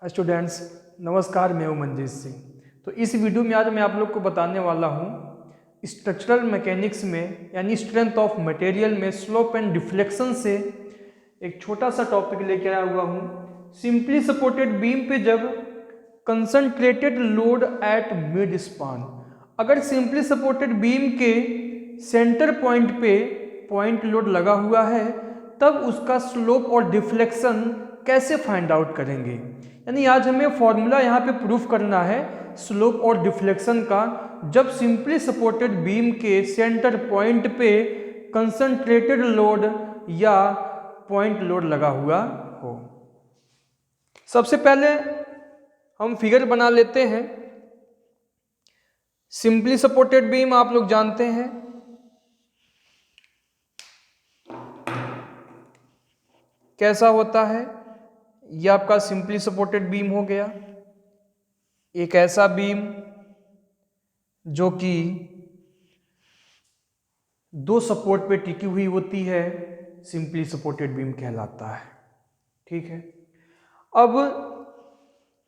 Students नमस्कार, मैं हूं मंजीत सिंह। तो इस वीडियो में आज मैं आप लोग को बताने वाला हूं स्ट्रक्चरल मैकेनिक्स में यानी स्ट्रेंथ ऑफ मटेरियल में स्लोप एंड डिफ्लेक्शन से एक छोटा सा टॉपिक लेकर आया हुआ हूं। सिंपली सपोर्टेड बीम पे जब concentrated load at mid span, अगर सिंपली सपोर्टेड बीम के सेंटर पॉइंट पे पॉइंट लोड लगा हुआ है तब उसका स्लोप और डिफ्लेक्शन कैसे फाइंड आउट करेंगे। यानी आज हमें फॉर्मूला यहाँ पे प्रूफ करना है स्लोप और डिफ्लेक्शन का जब सिंपली सपोर्टेड बीम के सेंटर पॉइंट पे कंसंट्रेटेड लोड या पॉइंट लोड लगा हुआ हो। सबसे पहले हम फिगर बना लेते हैं। सिंपली सपोर्टेड बीम आप लोग जानते हैं कैसा होता है। यह आपका सिंपली सपोर्टेड बीम हो गया, एक ऐसा बीम जो कि दो सपोर्ट पे टिकी हुई होती है, सिंपली सपोर्टेड बीम कहलाता है। ठीक है, अब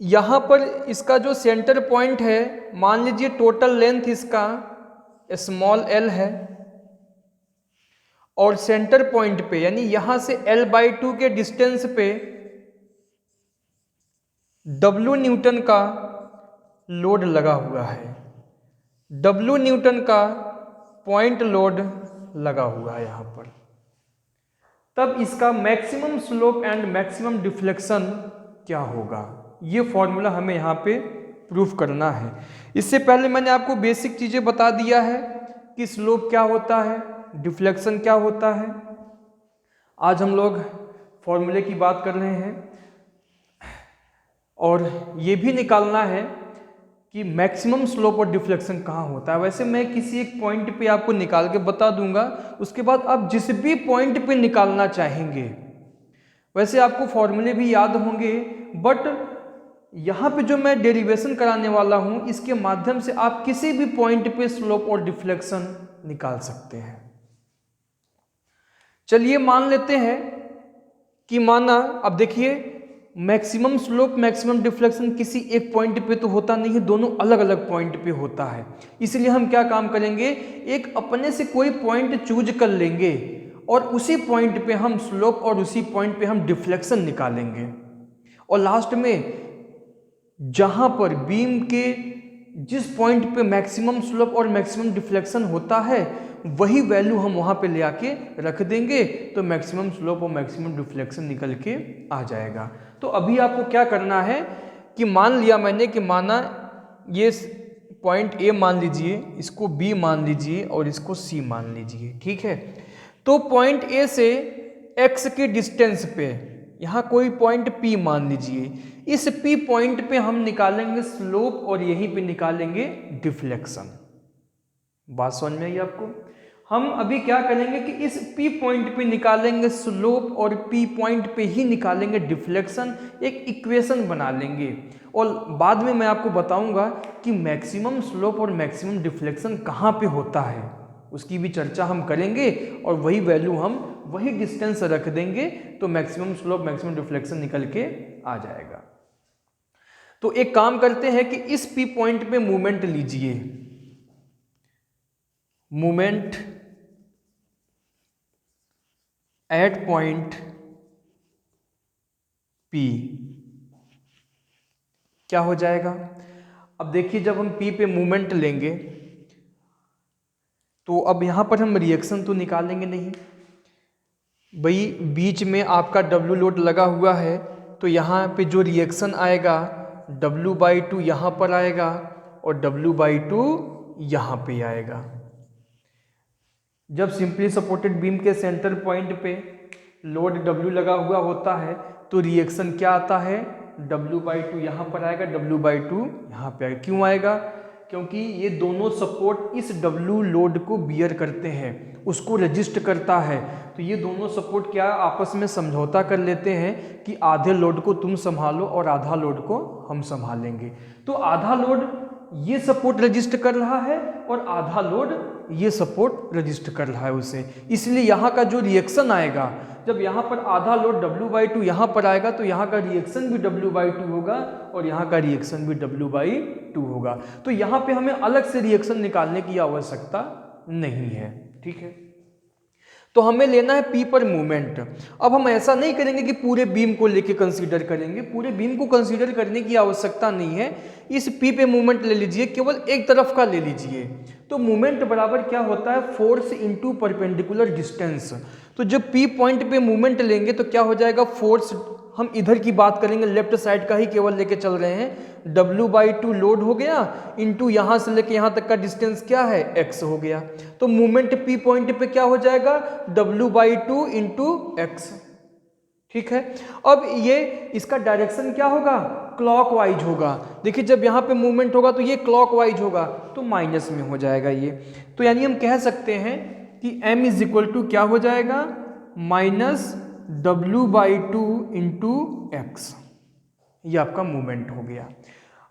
यहां पर इसका जो सेंटर पॉइंट है, मान लीजिए टोटल लेंथ इसका स्मॉल एल है और सेंटर पॉइंट पे यानी यहां से L/2 के डिस्टेंस पे W न्यूटन का लोड लगा हुआ है। W न्यूटन का पॉइंट लोड लगा हुआ है यहां पर। तब इसका maximum slope and maximum deflection क्या होगा, ये फॉर्मूला हमें यहां पे प्रूफ करना है। इससे पहले मैंने आपको बेसिक चीजें बता दिया है कि स्लोप क्या होता है, डिफ्लेक्शन क्या होता है। आज हम लोग फॉर्मूले की बात कर रहे हैं और ये भी निकालना है कि मैक्सिमम स्लोप और डिफ्लेक्शन कहाँ होता है। वैसे मैं किसी एक पॉइंट पे आपको निकाल के बता दूंगा, उसके बाद आप जिस भी पॉइंट पे निकालना चाहेंगे, वैसे आपको फॉर्मूले भी याद होंगे, बट यहाँ पे जो मैं डेरिवेशन कराने वाला हूँ इसके माध्यम से आप किसी भी पॉइंट पे स्लोप और डिफ्लेक्शन निकाल सकते हैं। चलिए मान लेते हैं कि माना, अब देखिए मैक्सिमम स्लोप मैक्सिमम डिफ्लेक्शन किसी एक पॉइंट पे तो होता नहीं है, दोनों अलग अलग पॉइंट पे होता है। इसलिए हम क्या काम करेंगे, एक अपने से कोई पॉइंट चूज कर लेंगे और उसी पॉइंट पे हम स्लोप और उसी पॉइंट पे हम डिफ्लेक्शन निकालेंगे और लास्ट में जहां पर बीम के जिस पॉइंट पे मैक्सिमम स्लोप और मैक्सिमम डिफ्लेक्शन होता है वही वैल्यू हम वहां पे ले आके रख देंगे तो मैक्सिमम स्लोप और मैक्सिमम डिफ्लेक्शन निकल के आ जाएगा। तो अभी आपको क्या करना है कि मान लिया मैंने कि माना ये पॉइंट ए मान लीजिए, इसको बी मान लीजिए और इसको सी मान लीजिए। ठीक है, तो पॉइंट ए से एक्स के डिस्टेंस पे यहाँ कोई पॉइंट पी मान लीजिए, इस पी पॉइंट पे हम निकालेंगे स्लोप और यहीं पे निकालेंगे डिफ्लेक्शन। बात समझ में आई आपको। हम अभी क्या करेंगे कि इस पी पॉइंट पे निकालेंगे स्लोप और पी पॉइंट पे ही निकालेंगे डिफ्लेक्शन, एक इक्वेशन बना लेंगे और बाद में मैं आपको बताऊंगा कि मैक्सिमम स्लोप और मैक्सिमम डिफ्लेक्शन कहाँ पे होता है, उसकी भी चर्चा हम करेंगे और वही वैल्यू हम वही डिस्टेंस रख देंगे तो मैक्सिमम स्लोप मैक्सिमम डिफ्लेक्शन निकल के आ जाएगा। तो एक काम करते हैं कि इस पी पॉइंट पे मूवमेंट लीजिए, मूवमेंट एट पॉइंट पी क्या हो जाएगा। अब देखिए जब हम पी पे मूवमेंट लेंगे तो अब यहां पर हम रिएक्शन तो निकालेंगे नहीं भाई, बीच में आपका W लोड लगा हुआ है तो यहाँ पे जो रिएक्शन आएगा W/2 यहाँ पर आएगा और W/2 यहाँ पे आएगा। जब सिंपली सपोर्टेड बीम के सेंटर पॉइंट पे लोड W लगा हुआ होता है तो रिएक्शन क्या आता है, W/2 यहाँ पर आएगा, W/2 यहाँ पे आएगा। क्यों आएगा, क्योंकि ये दोनों सपोर्ट इस W लोड को बियर करते हैं, उसको रजिस्ट करता है। तो ये दोनों सपोर्ट क्या आपस में समझौता कर लेते हैं कि आधे लोड को तुम संभालो और आधा लोड को हम संभालेंगे। तो आधा लोड ये सपोर्ट रजिस्ट कर रहा है और आधा लोड ये सपोर्ट रजिस्ट कर रहा है उसे, इसलिए यहाँ का जो रिएक्शन आएगा, जब यहाँ पर आधा लोड W/2 यहाँ पर आएगा तो यहाँ का रिएक्शन भी W/2 होगा और यहाँ का रिएक्शन भी W/2 होगा। तो यहाँ पे हमें अलग से रिएक्शन निकालने की आवश्यकता नहीं है, ठीक है। तो हमें लेना है P पर मूवमेंट। अब हम ऐसा नहीं करेंगे कि पूरे बीम को लेके कंसीडर करेंगे, पूरे बीम को कंसीडर करने की आवश्यकता नहीं है। इस P पे मूवमेंट ले लीजिए, केवल एक तरफ का ले लीजिए। तो मूवमेंट बराबर क्या होता है, फोर्स इनटू परपेंडिकुलर डिस्टेंस। तो जब P पॉइंट पे मूवमेंट लेंगे तो क्या हो जाएगा, फोर्स, हम इधर की बात करेंगे, लेफ्ट साइड का ही केवल लेके चल रहे हैं, W/2 लोड हो गया इंटू यहाँ से लेके यहाँ तक का डिस्टेंस क्या है, x हो गया। तो मूवमेंट P पॉइंट पे क्या हो जाएगा, W/2 इंटू x, ठीक है। अब ये इसका डायरेक्शन क्या होगा, क्लॉकवाइज होगा। देखिए जब यहाँ पे मूवमेंट होगा तो ये क्लॉकवाइज होगा, तो माइनस में हो जाएगा ये। तो यानी हम कह सकते हैं कि m इज इक्वल टू क्या हो जाएगा, माइनस W/2 इंटू एक्स, ये आपका मूवमेंट हो गया।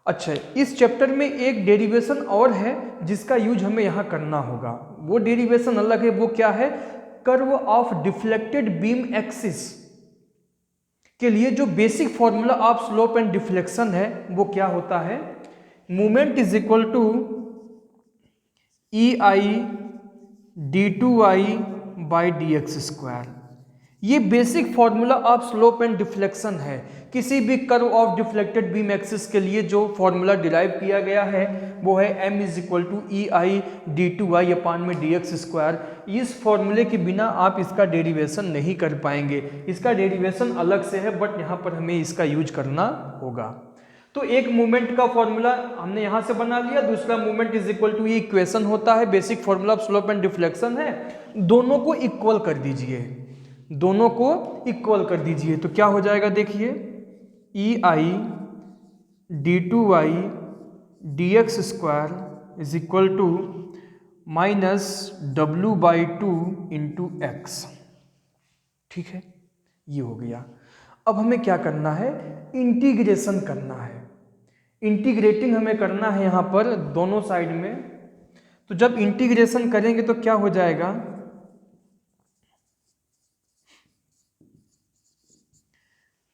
अच्छा, इस चैप्टर में एक डेरिवेशन और है जिसका यूज हमें यहाँ करना होगा। वो डेरिवेशन अलग है, वो क्या है, curve of deflected beam axis के लिए जो basic formula of slope and deflection है वो क्या होता है, movement is equal to EI d2i by dx²। ये basic formula of slope and deflection है। किसी भी curve of deflected beam axis के लिए जो फॉर्मूला डिराइव किया गया है वो है m is equal to EI d2i upon में dx²। इस फॉर्मूले के बिना आप इसका डेरिवेशन नहीं कर पाएंगे, इसका डेरिवेशन अलग से है, बट यहाँ पर हमें इसका यूज करना होगा। तो एक मूवमेंट का फॉर्मूला हमने यहाँ से बना लिया, दूसरा मूवमेंट इज इक्वल टू, ये इक्वेशन होता है, basic formula of slope and deflection है। दोनों को इक्वल कर दीजिए, दोनों को इक्वल कर दीजिए, तो क्या हो जाएगा, देखिए EI d2i dx² is equal to minus W/2 into x, ठीक है, ये हो गया। अब हमें क्या करना है, इंटीग्रेशन करना है, इंटीग्रेटिंग हमें करना है यहाँ पर दोनों साइड में। तो जब इंटीग्रेशन करेंगे तो क्या हो जाएगा,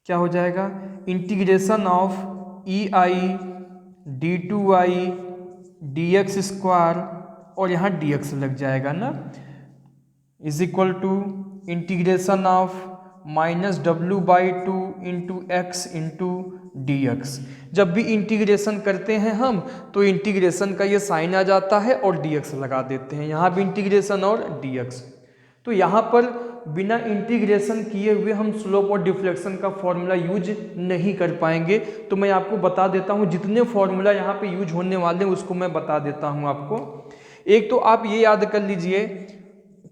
क्या हो जाएगा, integration of EI d2i dx² और यहाँ dx लग जाएगा ना, is equal to integration of minus W/2 into x into dx। जब भी इंटीग्रेशन करते हैं हम तो इंटीग्रेशन का ये साइन आ जाता है और dx लगा देते हैं, यहाँ भी इंटीग्रेशन और dx। तो यहाँ पर बिना इंटीग्रेशन किए हुए हम स्लोप और डिफ्लेक्शन का फॉर्मूला यूज नहीं कर पाएंगे। तो मैं आपको बता देता हूँ, जितने फॉर्मूला यहाँ पे यूज होने वाले हैं उसको मैं बता देता हूँ आपको। एक तो आप ये याद कर लीजिए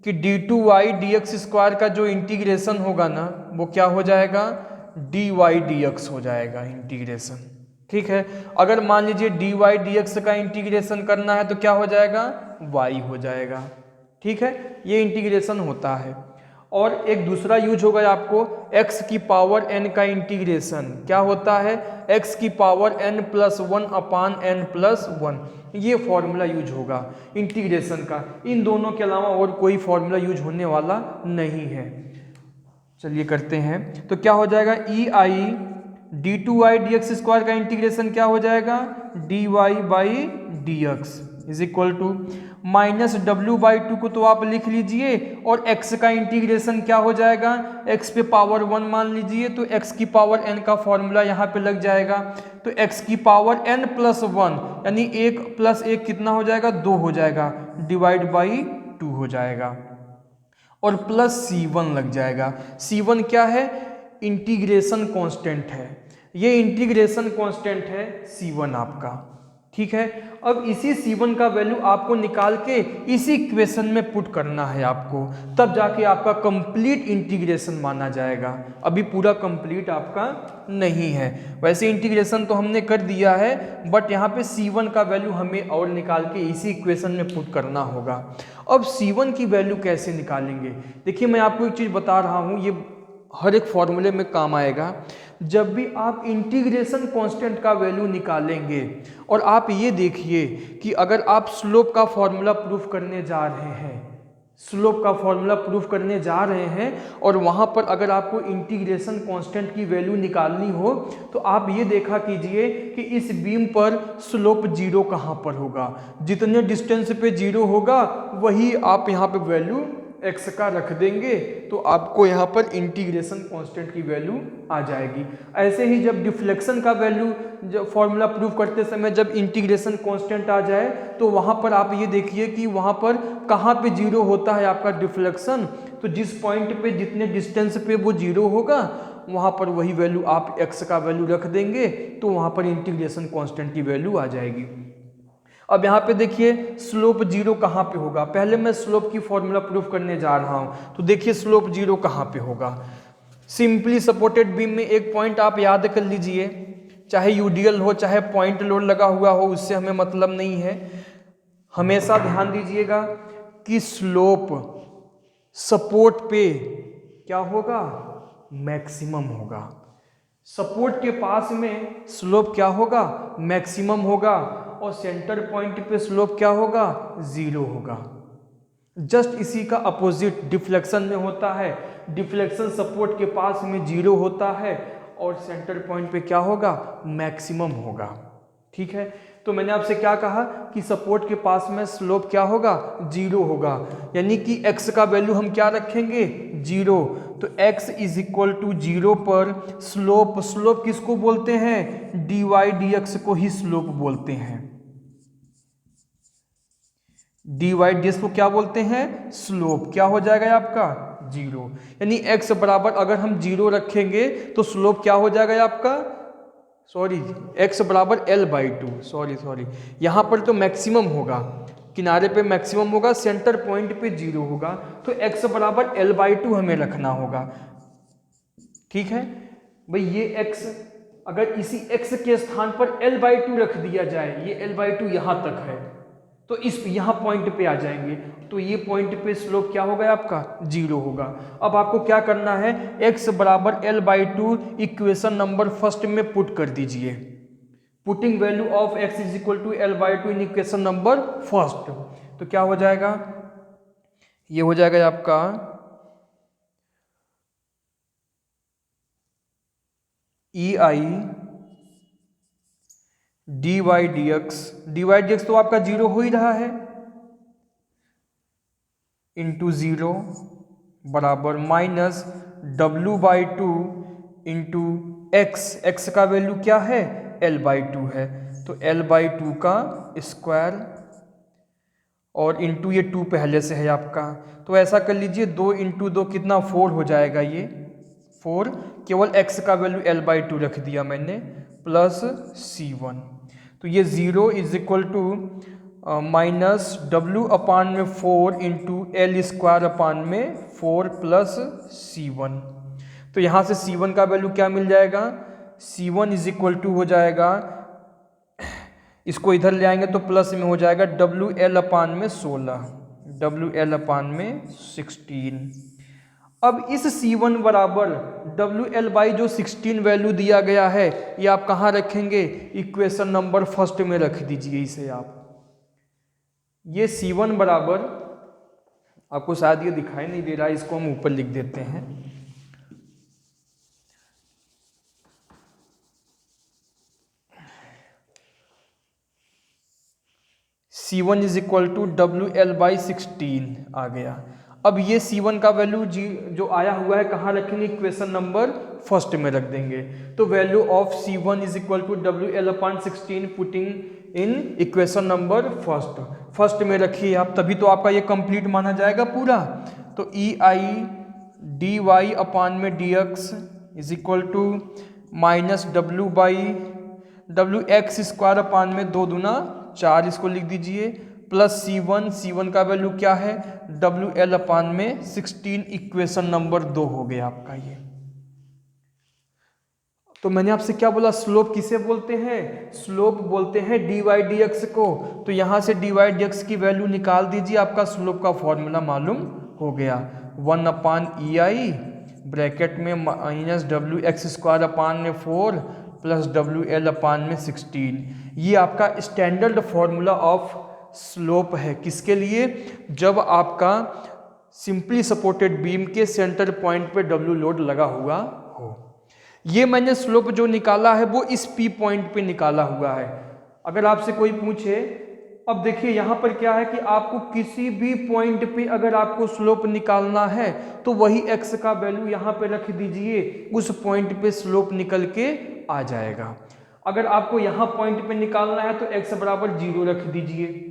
कि d2y dx² का जो इंटीग्रेशन होगा ना वो क्या हो जाएगा, dy dx हो जाएगा इंटीग्रेशन, ठीक है। अगर मान लीजिए dy dx का इंटीग्रेशन करना है तो क्या हो जाएगा, y हो जाएगा, ठीक है, ये इंटीग्रेशन होता है। और एक दूसरा यूज होगा आपको, x की पावर n का इंटीग्रेशन क्या होता है, x की पावर n+1 अपान n+1, ये फॉर्मूला यूज होगा इंटीग्रेशन का। इन दोनों के अलावा और कोई फॉर्मूला यूज होने वाला नहीं है। चलिए करते हैं, तो क्या हो जाएगा, EI d2i dx² का इंटीग्रेशन क्या हो जाएगा, dy by dx is equal to minus W/2 को तो आप लिख लीजिए, और x का इंटीग्रेशन क्या हो जाएगा, x पे पावर 1 मान लीजिए, तो x की पावर n का फॉर्मूला यहाँ पे लग जाएगा। तो x की पावर n+1 यानी 1 + 1 कितना हो जाएगा, 2 हो जाएगा, डिवाइड बाई 2 हो जाएगा, और प्लस C1 लग जाएगा। C1 क्या है, इंटीग्रेशन कांस्टेंट है, ये इंटीग्रेशन कांस्टेंट है C1 आपका, ठीक है। अब इसी C1 का वैल्यू आपको निकाल के इसी इक्वेशन में पुट करना है आपको, तब जाके आपका कंप्लीट इंटीग्रेशन माना जाएगा। अभी पूरा कंप्लीट आपका नहीं है, वैसे इंटीग्रेशन तो हमने कर दिया है, बट यहाँ पे C1 का वैल्यू हमें और निकाल के इसी इक्वेशन में पुट करना होगा। अब C1 की वैल्यू कैसे निकालेंगे, देखिए मैं आपको एक चीज़ बता रहा हूँ, ये हर एक फॉर्मूले में काम आएगा। जब भी आप इंटीग्रेशन कांस्टेंट का वैल्यू निकालेंगे और आप ये देखिए कि अगर आप स्लोप का फॉर्मूला प्रूफ करने जा रहे हैं, स्लोप का फॉर्मूला प्रूफ करने जा रहे हैं और वहाँ पर अगर आपको इंटीग्रेशन कांस्टेंट की वैल्यू निकालनी हो तो आप ये देखा कीजिए कि इस बीम पर स्लोप जीरो कहाँ पर होगा। जितने डिस्टेंस पे जीरो होगा वही आप यहाँ पे वैल्यू x का रख देंगे तो आपको यहाँ पर इंटीग्रेशन कांस्टेंट की वैल्यू आ जाएगी। ऐसे ही जब डिफ्लेक्शन का वैल्यू जब फॉर्मूला प्रूफ करते समय जब इंटीग्रेशन कांस्टेंट आ जाए तो वहाँ पर आप ये देखिए कि वहाँ पर कहाँ पे जीरो होता है आपका डिफ्लेक्शन, तो जिस पॉइंट पे जितने डिस्टेंस पे वो जीरो होगा वहाँ पर वही वैल्यू आप x का वैल्यू रख देंगे तो वहाँ पर इंटीग्रेशन कांस्टेंट की वैल्यू आ जाएगी। अब यहाँ पे देखिए स्लोप जीरो कहाँ पे होगा, पहले मैं स्लोप की फॉर्मूला प्रूफ करने जा रहा हूँ तो देखिए स्लोप जीरो कहाँ पे होगा। सिंपली सपोर्टेड बीम में एक पॉइंट आप याद कर लीजिए, चाहे यूडीएल हो चाहे पॉइंट लोड लगा हुआ हो उससे हमें मतलब नहीं है। हमेशा ध्यान दीजिएगा कि स्लोप सपोर्ट पे क्या होगा, मैक्सिमम होगा। सपोर्ट के पास में स्लोप क्या होगा, मैक्सिमम होगा और सेंटर पॉइंट पे स्लोप क्या होगा, जीरो होगा। जस्ट इसी का अपोजिट डिफ्लेक्शन में होता है। डिफ्लेक्शन सपोर्ट के पास में जीरो होता है और सेंटर पॉइंट पे क्या होगा, मैक्सिमम होगा। ठीक है, तो मैंने आपसे क्या कहा कि सपोर्ट के पास में स्लोप क्या होगा, जीरो होगा, यानी कि x का वैल्यू हम क्या रखेंगे, जीरो। तो x is equal to zero पर स्लोप, स्लोप किसको बोलते हैं, dy dx को ही स्लोप बोलते हैं। dy dx को क्या बोलते हैं, स्लोप। क्या हो जाएगा आपका, जीरो। यानी x बराबर अगर हम जीरो रखेंगे तो स्लोप क्या हो जाएगा आपका, x बराबर l/2, सॉरी यहाँ पर तो मैक्सिमम होगा, किनारे पे मैक्सिमम होगा, सेंटर पॉइंट पे जीरो होगा, तो x बराबर l/2 हमें रखना होगा। ठीक है भाई, ये x अगर इसी x के स्थान पर l/2 रख दिया जाए, ये l/2 यहाँ तक है तो इस यहाँ पॉइंट पे आ जाएंगे तो ये पॉइंट पे स्लोप क्या होगा आपका, जीरो होगा। अब आपको क्या करना है, x बराबर l/2 इक्वेशन नंबर फर्स्ट में पुट कर दीजिए। Putting value of x is equal to l/2 in equation number first, तो क्या हो जाएगा, ये हो जाएगा आपका ei dy dx तो आपका जीरो हो ही रहा है, इंटू जीरो बराबर माइनस w/2 इंटू x का वैल्यू क्या है, l/2 है, तो l/2 का स्क्वायर और इंटू ये 2 पहले से है आपका, तो ऐसा कर लीजिए 2 इंटू 2 कितना, 4 हो जाएगा, ये 4, केवल x का वैल्यू l/2 रख दिया मैंने, प्लस c1, तो ये 0 is equal to minus w/4 into l² plus c1, तो यहाँ से c1 का वैल्यू क्या मिल जाएगा, c1 इज इक्वल टू हो जाएगा, इसको इधर ले आएंगे तो प्लस में हो जाएगा WL/16। अब इस C1 बराबर WL/16 वैल्यू दिया गया है, ये आप कहाँ रखेंगे, इक्वेशन नंबर फर्स्ट में रख दीजिए इसे आप। ये C1 बराबर, आपको शायद ये दिखाई नहीं दे रहा है, इसको हम ऊपर लिख देते हैं, C1 is equal to WL/16 आ गया। अब ये C1 का वैल्यू जो आया हुआ है कहाँ रखेंगे, इक्वेशन नंबर फर्स्ट में रख देंगे, तो value of C1 is equal to WL/16 putting in equation number first में रखिए आप, तभी तो आपका ये कंप्लीट माना जाएगा पूरा। तो ei dy/dx is equal to minus wx² 2 दूना 4, इसको लिख दीजिए, प्लस C1 का वैल्यू क्या है, WL/16 इक्वेशन नंबर 2 हो गया आपका ये। तो मैंने आपसे क्या बोला, स्लोप किसे बोलते हैं, स्लोप बोलते हैं dy dx को, तो यहाँ से dy dx की वैल्यू निकाल दीजिए, आपका स्लोप का फॉर्मूला मालूम हो गया, 1/ei ब्रैकेट में minus W x square upon में 4 प्लस डब्ल्यू एल अपान में 16। ये आपका स्टैंडर्ड फॉर्मूला ऑफ स्लोप है। किसके लिए? जब आपका सिंपली सपोर्टेड बीम के सेंटर पॉइंट पे डब्ल्यू लोड लगा हुआ हो। ये मैंने स्लोप जो निकाला है वो इस पी पॉइंट पे निकाला हुआ है। अगर आपसे कोई पूछे, अब देखिए यहाँ पर क्या है कि आपको किसी भी पॉइंट पे अगर आपको स्लोप निकालना है तो वही एक्स का वैल्यू यहाँ पे रख दीजिए, उस पॉइंट पे स्लोप निकल के आ जाएगा। अगर आपको यहाँ पॉइंट पे निकालना है तो एक्स बराबर 0 रख दीजिए।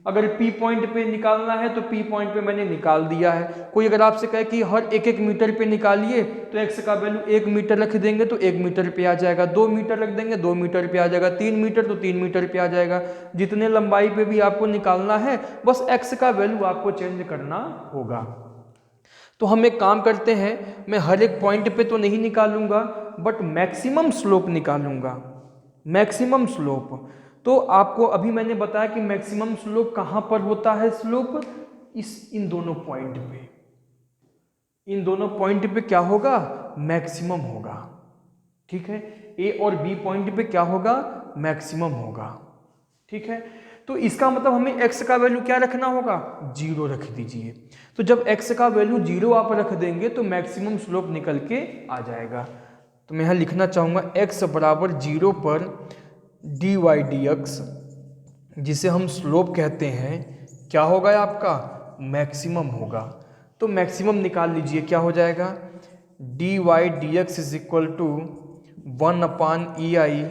अगर पी पॉइंट पे निकालना है तो पी पॉइंट पे मैंने निकाल दिया है। कोई अगर आपसे कहे कि हर एक एक मीटर पे निकालिए तो एक्स का वैल्यू 1 मीटर रख देंगे तो 1 मीटर पे आ जाएगा, 2 मीटर रख देंगे 2 मीटर पे आ जाएगा, 3 मीटर तो 3 मीटर पे आ जाएगा। जितने लंबाई पे भी आपको निकालना है बस एक्स का वैल्यू आपको चेंज करना होगा। तो हम एक काम करते हैं, मैं हर एक पॉइंट पे तो नहीं निकालूंगा बट मैक्सिमम स्लोप निकालूंगा। मैक्सिमम स्लोप तो आपको अभी मैंने बताया कि मैक्सिमम स्लोप कहाँ पर होता है। स्लोप इन दोनों पॉइंट पे, इन दोनों पॉइंट पे क्या होगा? मैक्सिमम होगा। ठीक है, ए और बी पॉइंट पे क्या होगा? मैक्सिमम होगा। ठीक है, तो इसका मतलब हमें x का वैल्यू क्या रखना होगा? 0 रख दीजिए। तो जब x का वैल्यू 0 आप रख देंगे तो मैक्सिमम स्लोप निकल के आ जाएगा। तो मैं यहाँ लिखना चाहूँगा x बराबर 0 पर dy dx, जिसे हम स्लोप कहते हैं, क्या होगा आपका? मैक्सिमम होगा। तो मैक्सिमम निकाल लीजिए, क्या हो जाएगा? dy dx is equal to 1 upon E I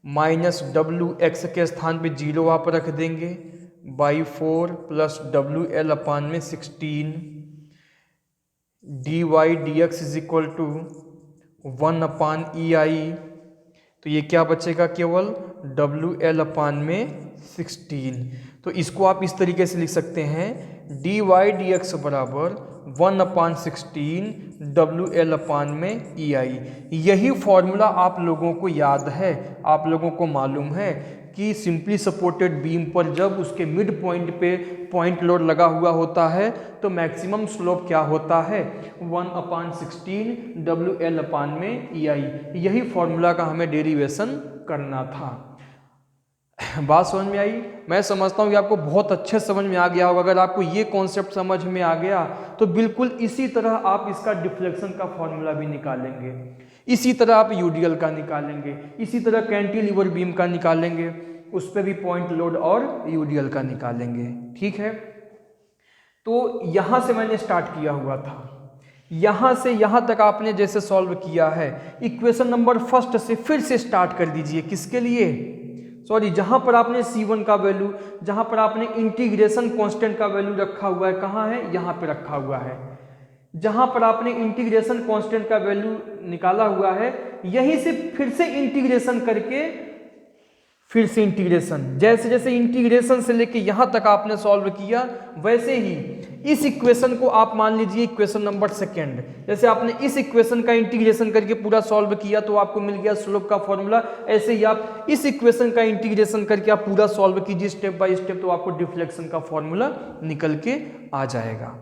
minus W X के स्थान पे 0 आप रख देंगे by 4 plus W L upon में 16। D Y D x is equal to 1 upon E I, तो ये क्या बचेगा? केवल डब्ल्यू एल अपान में 16। तो इसको आप इस तरीके से लिख सकते हैं, डी वाई डी एक्स बराबर 1 अपान 16 डब्ल्यू एल अपान में ई आई। यही फॉर्मूला आप लोगों को याद है, आप लोगों को मालूम है कि सिंपली सपोर्टेड बीम पर जब उसके मिड पॉइंट पे पॉइंट लोड लगा हुआ होता है तो मैक्सिमम स्लोप क्या होता है? 1 अपान 16 डब्ल्यू एल अपान में ई आई। यही फॉर्मूला का हमें डेरिवेशन करना था। बात समझ में आई? मैं समझता हूँ कि आपको बहुत अच्छे समझ में आ गया होगा। अगर आपको ये कॉन्सेप्ट समझ में आ गया तो बिल्कुल इसी तरह आप इसका डिफ्लेक्शन का फॉर्मूला भी निकालेंगे, इसी तरह आप यूडीएल का निकालेंगे, इसी तरह कैंटिलीवर बीम का निकालेंगे, उस पर भी पॉइंट लोड और यूडीएल का निकालेंगे। ठीक है, तो यहाँ से मैंने स्टार्ट किया हुआ था, यहाँ से यहाँ तक आपने जैसे सॉल्व किया है, इक्वेशन नंबर फर्स्ट से फिर से स्टार्ट कर दीजिए। किसके लिए? सॉरी, जहाँ पर आपने C1 का वैल्यू, जहाँ पर आपने इंटीग्रेशन कांस्टेंट का वैल्यू रखा हुआ है, कहाँ है? यहाँ पे रखा हुआ है। जहाँ पर आपने इंटीग्रेशन कांस्टेंट का वैल्यू निकाला हुआ है, यहीं से फिर से इंटीग्रेशन करके फिर से इंटीग्रेशन, जैसे जैसे इंटीग्रेशन से लेके यहाँ तक आपने सॉल्व किया, वैसे ही इस इक्वेशन को आप मान लीजिए इक्वेशन नंबर सेकेंड। जैसे आपने इस इक्वेशन का इंटीग्रेशन करके पूरा सॉल्व किया तो आपको मिल गया स्लोप का फॉर्मूला, ऐसे ही आप इस इक्वेशन का इंटीग्रेशन करके आप पूरा सॉल्व कीजिए स्टेप बाय स्टेप, तो आपको डिफ्लेक्शन का फॉर्मूला निकल के आ जाएगा।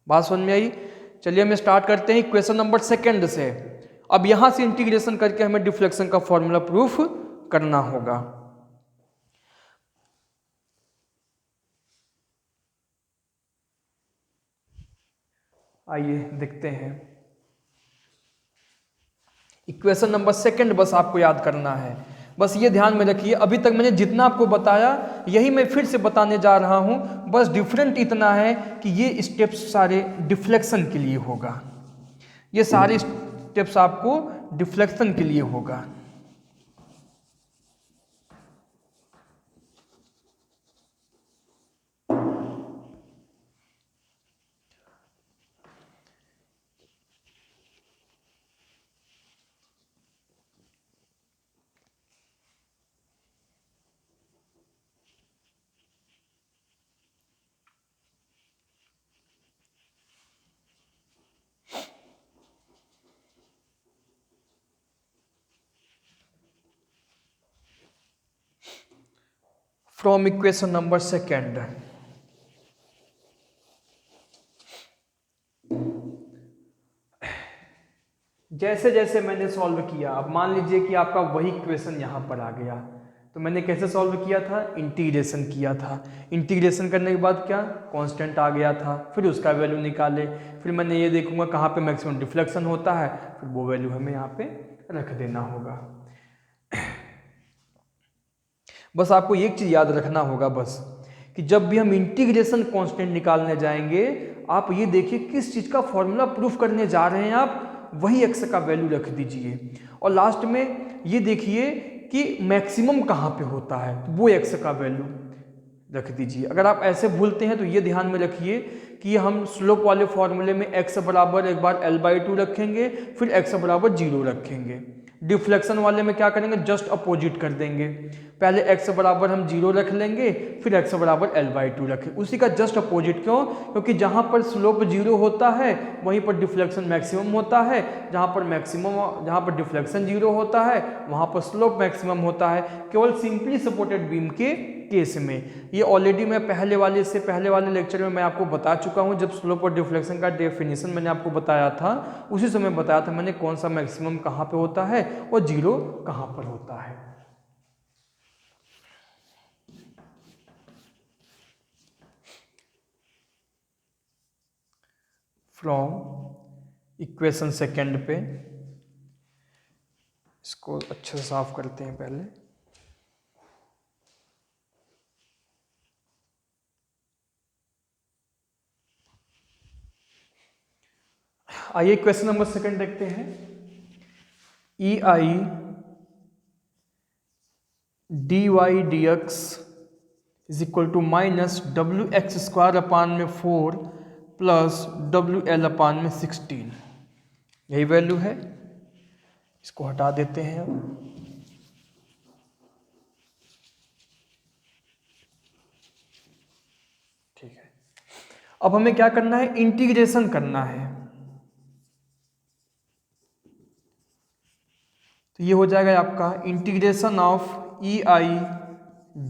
बात समझ में आई? चलिए हम स्टार्ट करते हैं इक्वेशन नंबर सेकेंड से। अब यहां से इंटीग्रेशन करके हमें डिफ्लेक्शन का फॉर्मूला प्रूफ करना होगा। आइए देखते हैं इक्वेशन नंबर सेकंड, बस आपको याद करना है। बस ये ध्यान में रखिए, अभी तक मैंने जितना आपको बताया यही मैं फिर से बताने जा रहा हूं, बस डिफरेंट इतना है कि ये स्टेप्स सारे डिफ्लेक्शन के लिए होगा, ये सारे स्टेप्स आपको डिफ्लेक्शन के लिए होगा। From equation number second, जैसे जैसे मैंने सॉल्व किया, अब मान लीजिए कि आपका वही क्वेश्चन यहाँ पर आ गया, तो मैंने कैसे सॉल्व किया था, इंटीग्रेशन किया था। इंटीग्रेशन करने के बाद क्या, कांस्टेंट आ गया था, फिर उसका वैल्यू निकाले, फिर मैंने ये देखूंगा कहाँ पे मैक्सिमम डिफ्लेक्शन होता है, फिर वो वैल्यू हमें यहाँ पे रख देना होगा। बस आपको एक चीज़ याद रखना होगा बस, कि जब भी हम इंटीग्रेशन कांस्टेंट निकालने जाएंगे, आप ये देखिए किस चीज़ का फॉर्मूला प्रूफ करने जा रहे हैं, आप वही एक्स का वैल्यू रख दीजिए, और लास्ट में ये देखिए कि मैक्सिमम कहाँ पे होता है, तो वो एक्स का वैल्यू रख दीजिए। अगर आप ऐसे भूलते हैं तो ये ध्यान में रखिए कि हम स्लोप वाले फॉर्मूले में x बराबर एक बार L/2 रखेंगे, फिर x बराबर 0 रखेंगे। डिफ्लेक्शन वाले में क्या करेंगे, जस्ट अपोजिट कर देंगे, पहले x बराबर हम 0 रख लेंगे, फिर x बराबर L/2 रखें, उसी का जस्ट अपोजिट। क्यों, क्योंकि जहाँ पर स्लोप 0 होता है वहीं पर डिफ्लेक्शन मैक्सिमम होता है, जहाँ पर डिफ्लेक्शन 0 होता है वहाँ पर स्लोप मैक्सिमम होता है, केवल सिंपली सपोर्टेड बीम के केस में। ये ऑलरेडी मैं पहले वाले लेक्चर में मैं आपको बता चुका हूँ, जब स्लोप और डिफ्लेक्शन का डेफिनेशन मैंने आपको बताया था, उसी समय बताया था मैंने कौन सा मैक्सिमम कहाँ पे होता है और 0 कहाँ पर होता है। फ्रॉम इक्वेशन सेकेंड पे, इसको अच्छे से साफ करते हैं पहले। आइए क्वेश्चन नंबर सेकंड देखते हैं। E I d Y D x is equal to minus WX² upon में 4 प्लस WL अपान में 16, यही वैल्यू है। इसको हटा देते हैं अब। ठीक है, अब हमें क्या करना है, इंटीग्रेशन करना है। तो ये हो जाएगा आपका integration of E I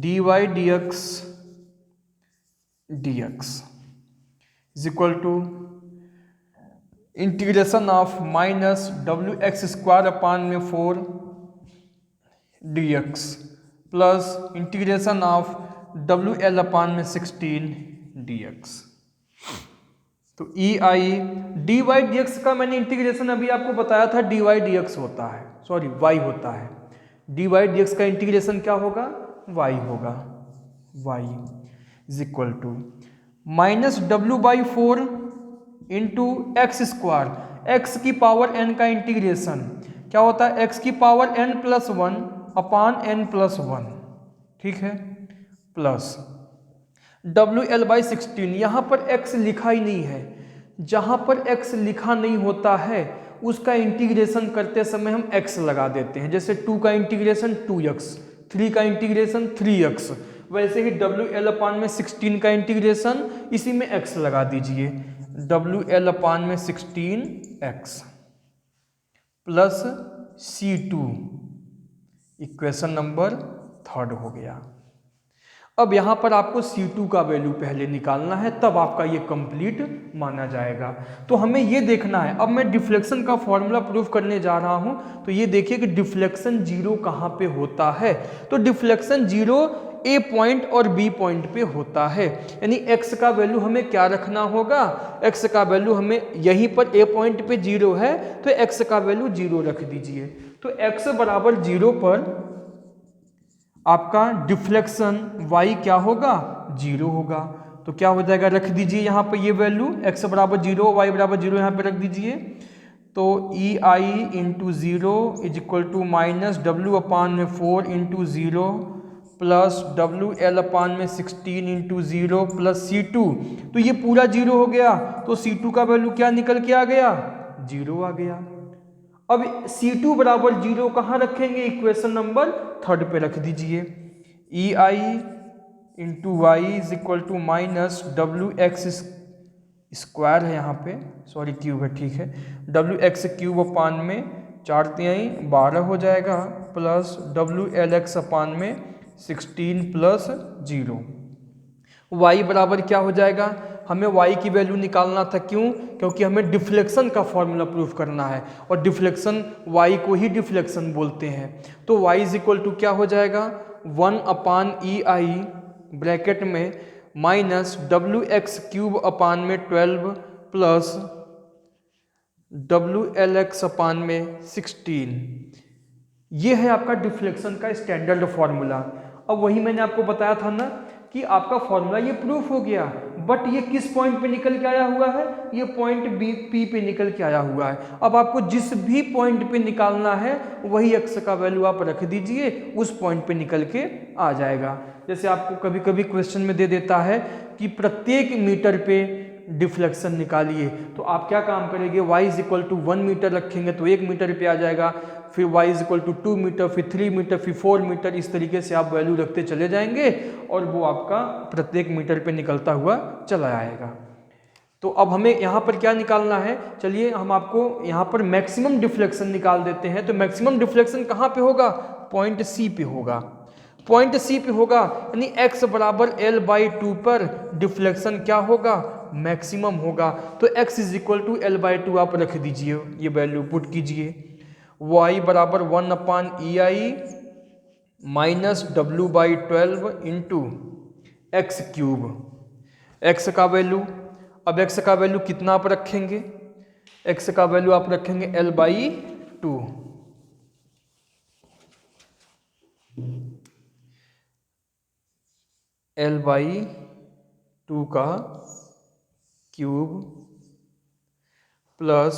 d Y D x is equal to integration of minus WX² upon में 4 dx plus integration of WL upon में 16 dx। तो E I d Y D x का मैंने इंटीग्रेशन अभी आपको बताया था, डी वाई डी एक्स होता है, सॉरी वाई होता है। डी वाई डी एक्स का इंटीग्रेशन क्या होगा, वाई होगा। Y is equal to minus W/4 into x², x की पावर n का इंटीग्रेशन क्या होता है, x की पावर n+1 अपान n+1, ठीक है, प्लस WL/16। यहाँ पर x लिखा ही नहीं है, जहाँ पर x लिखा नहीं होता है उसका इंटीग्रेशन करते समय हम x लगा देते हैं। जैसे 2 का इंटीग्रेशन 2x, 3 का इंटीग्रेशन 3x, वैसे ही WL अपान में 16 का इंटीग्रेशन इसी में x लगा दीजिए, WL अपान में 16x plus C2, equation number 3 हो गया। अब यहाँ पर आपको C2 का वैल्यू पहले निकालना है, तब आपका ये कंप्लीट माना जाएगा। तो हमें ये देखना है, अब मैं डिफ्लेक्शन का फॉर्मूला प्रूफ करने जा रहा हूँ। तो ये देखिए कि डिफ्लेक्शन 0 कहाँ पे होता है, तो डिफ्लेक्शन 0 A पॉइंट और B पॉइंट पे होता है, यानी x का वैल्यू हमें क्या रखना होगा, x का वैल्यू हमें यहीं पर A पॉइंट पे 0 है तो x का वैल्यू 0 रख दीजिए। तो x बराबर 0 पर आपका डिफ्लेक्शन y क्या होगा, 0 होगा। तो क्या हो जाएगा, रख दीजिए यहाँ पर ये वैल्यू, x बराबर 0 y बराबर 0 यहाँ पे रख दीजिए। तो E I into 0 is equal to minus W upon में 4 इंटू 0 प्लस WL अपान में 16 इंटू 0 प्लस C2। तो ये पूरा 0 हो गया, तो C2 का वैल्यू क्या निकल के आ गया, 0 आ गया। अब C2 बराबर 0 कहाँ रखेंगे, इक्वेशन नंबर 3 पे रख दीजिए। E I into y is equal to minus WX² है यहाँ पे, सॉरी क्यूब है, ठीक है, WX³ अपान में 4 तिहाई 12 हो जाएगा, प्लस WLX अपान में 16 प्लस 0। y बराबर क्या हो जाएगा, हमें y की वैल्यू निकालना था। क्यों? क्योंकि हमें डिफ्लेक्शन का फॉर्मूला प्रूफ करना है और डिफ्लेक्शन y को ही डिफ्लेक्शन बोलते हैं। तो y इज इक्वल टू क्या हो जाएगा, 1/EI ब्रैकेट में माइनस WX³ अपान में 12 प्लस WLX अपान में 16। ये है आपका डिफ्लेक्शन का स्टैंडर्ड फॉर्मूला। अब वही मैंने आपको बताया था ना कि आपका फॉर्मूला ये प्रूफ हो गया, बट ये किस पॉइंट पे निकल के आया हुआ है, ये पॉइंट P पे निकल के आया हुआ है। अब आपको जिस भी पॉइंट पे निकालना है वही x का वैल्यू आप रख दीजिए, उस पॉइंट पे निकल के आ जाएगा। जैसे आपको कभी कभी क्वेश्चन में दे देता है कि प्रत्येक मीटर पे डिफ्लेक्शन निकालिए, तो आप क्या काम करेंगे, y is equal to 1 metre रखेंगे तो 1 मीटर पे आ जाएगा, फिर y is equal to 2 metre, फिर 3 मीटर, फिर 4 मीटर, इस तरीके से आप वैल्यू रखते चले जाएंगे और वो आपका प्रत्येक मीटर पे निकलता हुआ चला आएगा। तो अब हमें यहाँ पर क्या निकालना है, चलिए हम आपको यहाँ पर मैक्सिमम डिफ्लेक्शन निकाल देते हैं। तो मैक्सिमम डिफ्लेक्शन कहाँ पे होगा, पॉइंट C पे होगा। पॉइंट C पे होगा यानी x बराबर L/2 पर डिफ्लेक्शन क्या होगा, मैक्सिमम होगा। तो x is equal to L/2 आप रख दीजिए, ये वैल्यू पुट कीजिए। y बराबर 1/EI minus W/12 into x³। x का वैल्यू, अब x का वैल्यू कितना आप रखेंगे, x का वैल्यू आप रखेंगे L/2। L/2 का क्यूब प्लस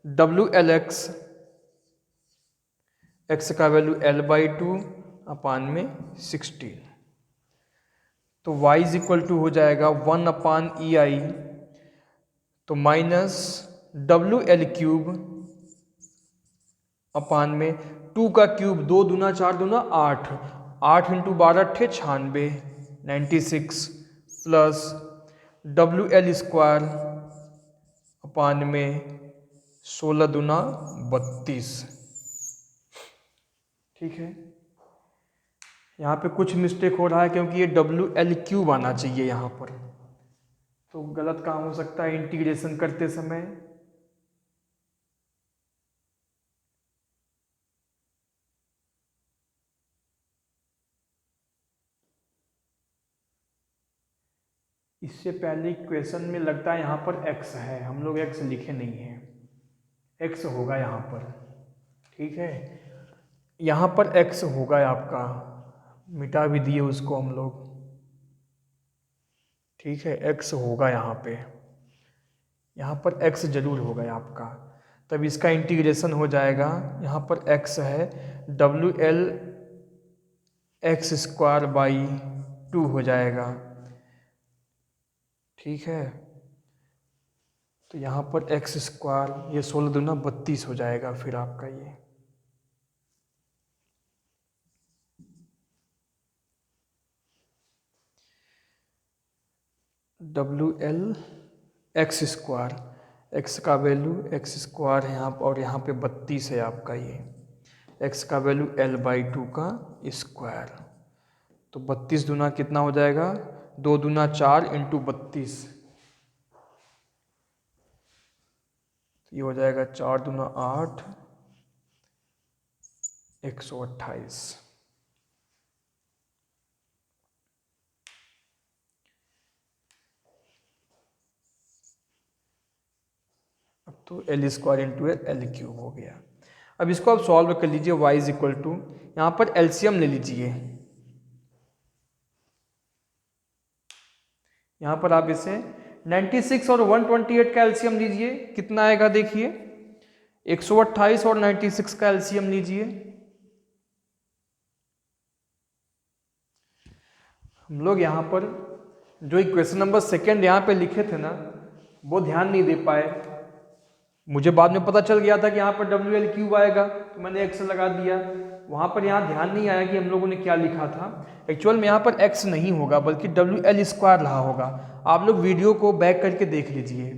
WLX, x का वैल्यू L/2 अपान में 16। तो y इज इक्वल टू हो जाएगा 1/EI तो माइनस WL³ अपान में 2 का क्यूब, 2 दूना 4 दूना 8, 8 इंटू 12 = 96, 96 प्लस WL² अपान में 16 दूना 32। ठीक है, यहाँ पे कुछ मिस्टेक हो रहा है क्योंकि ये WL³ आना चाहिए यहाँ पर, तो गलत काम हो सकता है इंटीग्रेशन करते समय। इससे पहले क्वेश्चन में लगता है यहाँ पर x है, हम लोग x लिखे नहीं है, x होगा यहाँ पर। ठीक है, यहाँ पर x होगा आपका, मिटा भी दिए उसको हम लोग। ठीक है, x होगा यहाँ पे, यहाँ पर x जरूर होगा आपका, तब इसका इंटीग्रेशन हो जाएगा। यहाँ पर x है WLX²/2 हो जाएगा। ठीक है, तो यहाँ पर x², ये 16 दूना 32 हो जाएगा फिर आपका ये। WLX², x का वैल्यू x² है यहाँ पर और यहाँ पे 32 है आपका ये, x का वैल्यू L/2 का स्क्वायर। तो 32 दूना कितना हो जाएगा, 2 दूना 4 इंटू 32, ये हो जाएगा 4 दूना 8, 128। अब तो L² इंटू L³ हो गया। अब इसको आप सॉल्व कर लीजिए, y इज इक्वल टू, यहाँ पर एलसीएम ले लीजिए। यहाँ पर आप इसे 96 और 128 का एलसीएम लीजिए, कितना आएगा देखिए, 128 और 96 का एलसीएम लीजिए। हम लोग यहाँ पर जो इक्वेशन नंबर 2 यहाँ पे लिखे थे ना, वो ध्यान नहीं दे पाए। मुझे बाद में पता चल गया था कि यहाँ पर WL³ आएगा, तो मैंने x लगा दिया। वहाँ पर यहाँ ध्यान नहीं आया कि हम लोगों ने क्या लिखा था। एक्चुअल में यहाँ पर x नहीं होगा बल्कि WL² रहा होगा। आप लोग वीडियो को बैक करके देख लीजिए,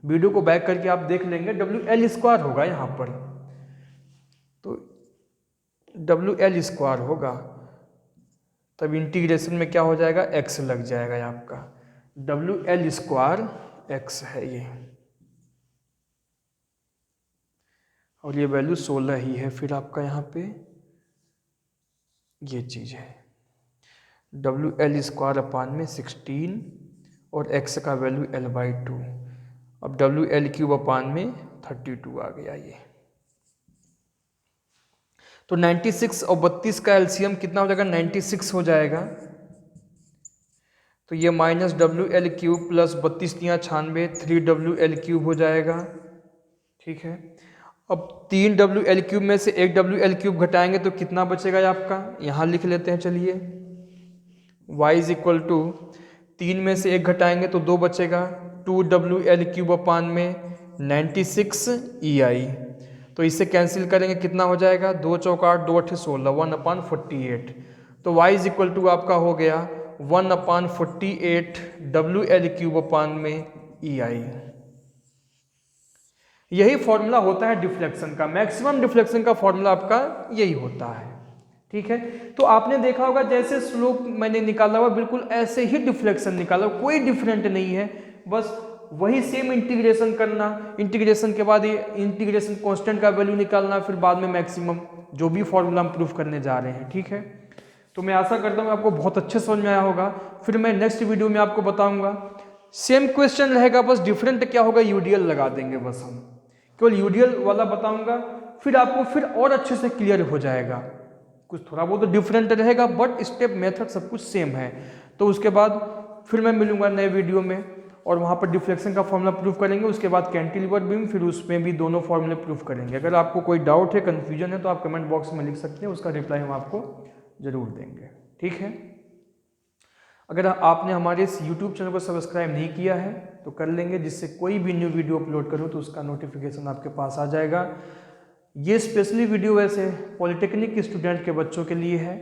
वीडियो को बैक करके आप देख लेंगे WL² होगा यहाँ पर, तो WL² होगा, तब इंटीग्रेशन में क्या हो जाएगा, x लग जाएगा आपका। WL² x है ये, और ये वैल्यू 16 ही है। फिर आपका यहाँ पे ये चीज़ है WL² और x का वैल्यू L/2। अब WL³ 32 आ गया ये। तो 96 और 32 का एलसीएम कितना हो जाएगा? 96 हो जाएगा। तो ये -WL³ प्लस 32 × 96 3WL³ हो जाएगा। ठीक है, अब 3WL³ में से 1WL³ घटाएंगे तो कितना बचेगा ये आपका? यहाँ लिख लेते हैं, चलिए। y = 3 में से 1 घटाएंगे तो 2 बचेगा, 2WL³ 96 EI। तो इससे कैंसिल करेंगे, कितना हो जाएगा? 2 चौक 8, 2 8 16, 1/48। तो y = आपका हो गया 1/48 WL³ EI। यही फॉर्मूला होता है डिफ्लेक्शन का, मैक्सिमम डिफ्लेक्शन का फॉर्मूला आपका यही होता है। ठीक है, तो आपने देखा होगा जैसे स्लोप मैंने निकाला हुआ बिल्कुल ऐसे ही डिफ्लेक्शन निकाला, कोई डिफरेंट नहीं है, बस वही सेम इंटीग्रेशन करना, इंटीग्रेशन के बाद ये इंटीग्रेशन कांस्टेंट का वैल्यू निकालना, फिर बाद में मैक्सिमम, जो भी फॉर्मूला हम प्रूफ करने जा रहे हैं। ठीक है, तो मैं आशा करता हूँ आपको बहुत अच्छे समझ में आया होगा। फिर मैं नेक्स्ट वीडियो में आपको बताऊंगा, सेम क्वेश्चन रहेगा, बस डिफरेंट क्या होगा, यूडीएल लगा देंगे, बस हम केवल यूडीएल वाला बताऊंगा, फिर आपको फिर और अच्छे से क्लियर हो जाएगा। कुछ थोड़ा बहुत तो डिफरेंट रहेगा, बट स्टेप मेथड सब कुछ सेम है। तो उसके बाद फिर मैं मिलूंगा नए वीडियो में, और वहाँ पर डिफ्लेक्शन का फॉर्मूला प्रूफ करेंगे, उसके बाद कैंटिलीवर बीम, फिर उसमें भी दोनों फॉर्मूले प्रूफ करेंगे। अगर आपको कोई डाउट है, कन्फ्यूजन है, तो आप कमेंट बॉक्स में लिख सकते हैं, उसका रिप्लाई हम आपको जरूर देंगे। ठीक है, अगर आपने हमारे इस YouTube चैनल को सब्सक्राइब नहीं किया है तो कर लेंगे, जिससे कोई भी न्यू वीडियो अपलोड करूँ तो उसका नोटिफिकेशन आपके पास आ जाएगा। ये स्पेशली वीडियो वैसे पॉलिटेक्निक स्टूडेंट के बच्चों के लिए है,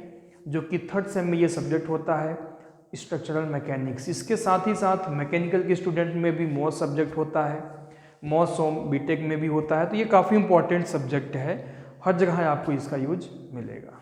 जो कि 3rd सेम में ये सब्जेक्ट होता है, स्ट्रक्चरल मैकेनिक्स। इसके साथ ही साथ मैकेनिकल के स्टूडेंट में भी मॉस सब्जेक्ट होता है, मॉस सोम बीटेक में भी होता है। तो ये काफ़ी इंपॉर्टेंट सब्जेक्ट है, हर जगह आपको इसका यूज मिलेगा।